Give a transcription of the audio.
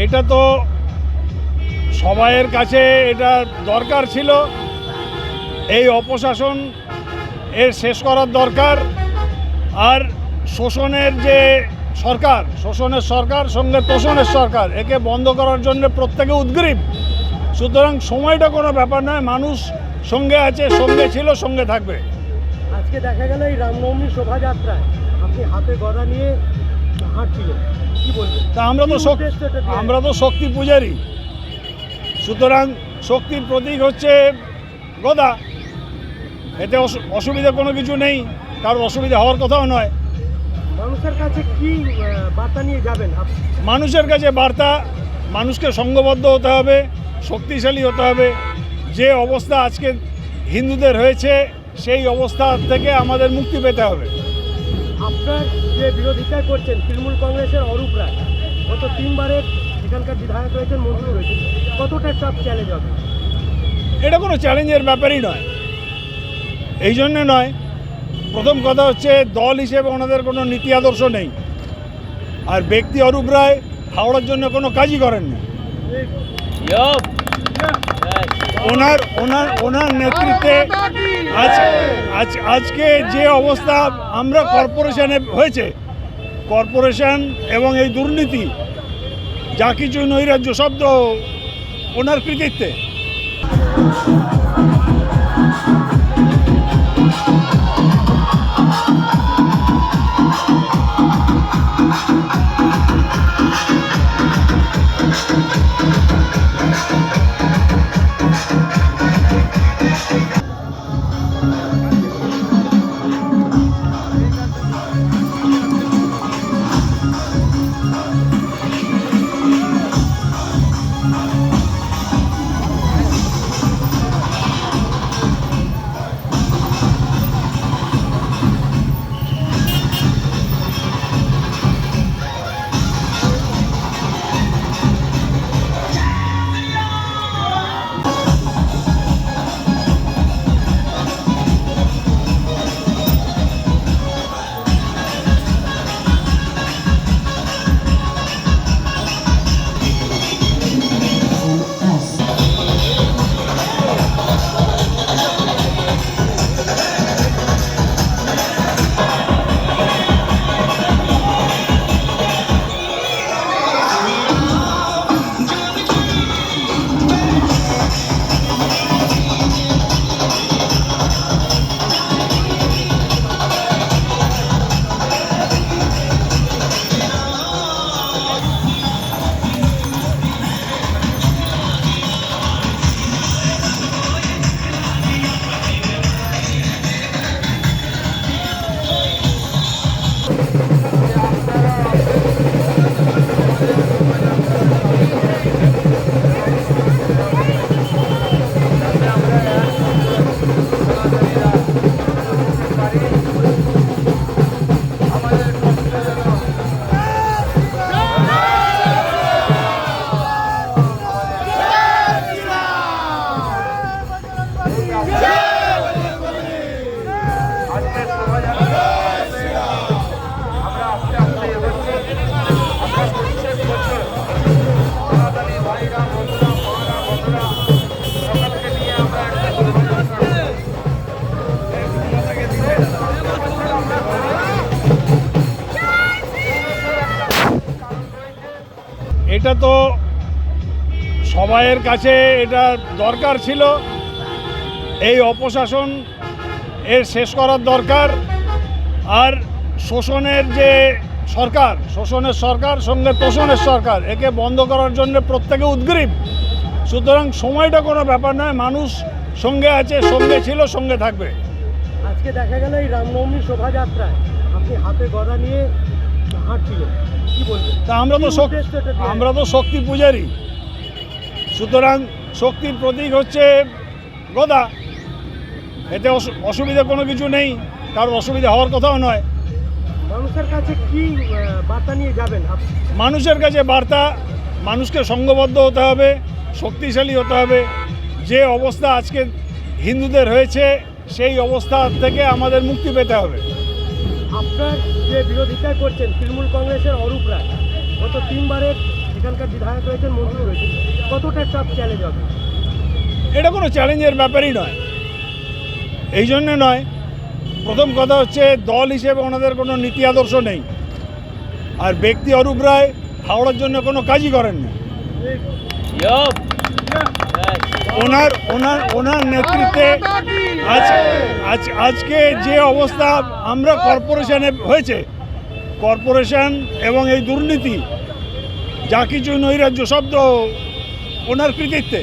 এটা তো সবাইয়ের কাছে এটা দরকার ছিল, এই অপশাসন এর শেষ করার দরকার। আর শোষণের যে সরকার, শোষণের সরকার সঙ্গে তোষণের সরকার, একে বন্ধ করার জন্য প্রত্যেকে উদ্গ্রীব। সুতরাং সময়টা কোনো ব্যাপার নয়, মানুষ সঙ্গে আছে, সঙ্গে ছিল, সঙ্গে থাকবে। আজকে দেখা গেল এই রামনবমী শোভাযাত্রায় আপনি হাতে গদা নিয়ে হাঁটছিলেন, কি বলবেন? তা আমরা তো শক্তি পূজারী, সুতরাং শক্তির প্রতীক হচ্ছে গদা। এতে অসুবিধা কোনো কিছু নেই, কারোর অসুবিধা হওয়ার কথাও নয়। মানুষের কাছে কি বার্তা নিয়ে যাবেন? মানুষের কাছে বার্তা, মানুষকে সংঘবদ্ধ হতে হবে, শক্তিশালী হতে হবে। যে অবস্থা আজকে হিন্দুদের হয়েছে সেই অবস্থা থেকে আমাদের মুক্তি পেতে হবে। আপনার যে বিরোধিতা করছেন তৃণমূল কংগ্রেসের অরূপ রায়, গত 3 বারের এখানকার বিধায়ক রয়েছেন, মন্ত্রী রয়েছেন, কতটা চাপ চ্যালেঞ্জ হবে? এটা কোনো চ্যালেঞ্জের ব্যাপারই নয়। এই জন্যে নয়, প্রথম কথা হচ্ছে দল হিসেবে ওনাদের কোনো নীতি আদর্শ নেই। আর ব্যক্তি অরূপ রায় হাওড়ার জন্য কোনো কাজই করেননি। ওনার নেতৃত্বে আজকে যে অবস্থা আমরা কর্পোরেশনে হয়েছে, কর্পোরেশন এবং এই দুর্নীতি যা কিছু নৈরাজ্য শব্দ ওনার কৃতিত্বে। প্রথমত সবাইয়ের কাছে এটা দরকার ছিল, এই অপশাসন এর শেষ করার দরকার। আর শোষণের যে সরকার, শোষণের সরকার সঙ্গে তোষণের সরকার, একে বন্ধ করার জন্য প্রত্যেকে উদ্গ্রীব। সুতরাং সময়টা কোনো ব্যাপার নয়, মানুষ সঙ্গে আছে, সঙ্গে ছিল, সঙ্গে থাকবে। আজকে দেখা গেল এই রামনবমী শোভাযাত্রায় আপনি হাতে গদা নিয়ে হাঁটছিলেন, কি বলবেন? তা কি উদ্দেশ্য এটা দিয়ে? আমরা তো শক্তি পূজারী, সুতরাং শক্তির প্রতীক হচ্ছে গদা। এতে অসুবিধা কোনো কিছু নেই, কারোর অসুবিধা হওয়ার কথাও নয়। মানুষের কাছে কি বার্তা নিয়ে যাবেন আপনি? মানুষের কাছে বার্তা, মানুষকে সংঘবদ্ধ হতে হবে, শক্তিশালী হতে হবে। যে অবস্থা আজকে হিন্দুদের হয়েছে, সেই অবস্থা থেকে আমাদের মুক্তি পেতে হবে। আপনার যে বিরোধিতা করছেন তৃণমূল কংগ্রেসের অরূপ রায়, গত 3 বারের এখানকার বিধায়ক রয়েছেন, মন্ত্রী রয়েছেন, কতটা চাপ চ্যালেঞ্জ হবে? এটা কোনো চ্যালেঞ্জের ব্যাপারই নয়। এই জন্যে নয়, প্রথম কথা হচ্ছে দল হিসেবে ওনাদের কোনো নীতি আদর্শ নেই। আর ব্যক্তি অরূপ রায় হাওড়ার জন্য কোনো কাজই করেননি। ওনার ওনার ওনার নেতৃত্বে আজকে যে অবস্থা আমরা কর্পোরেশনে হয়েছে, কর্পোরেশন এবং এই দুর্নীতি যা কিছু নৈরাজ্য শব্দ ওনার কৃতিত্বে।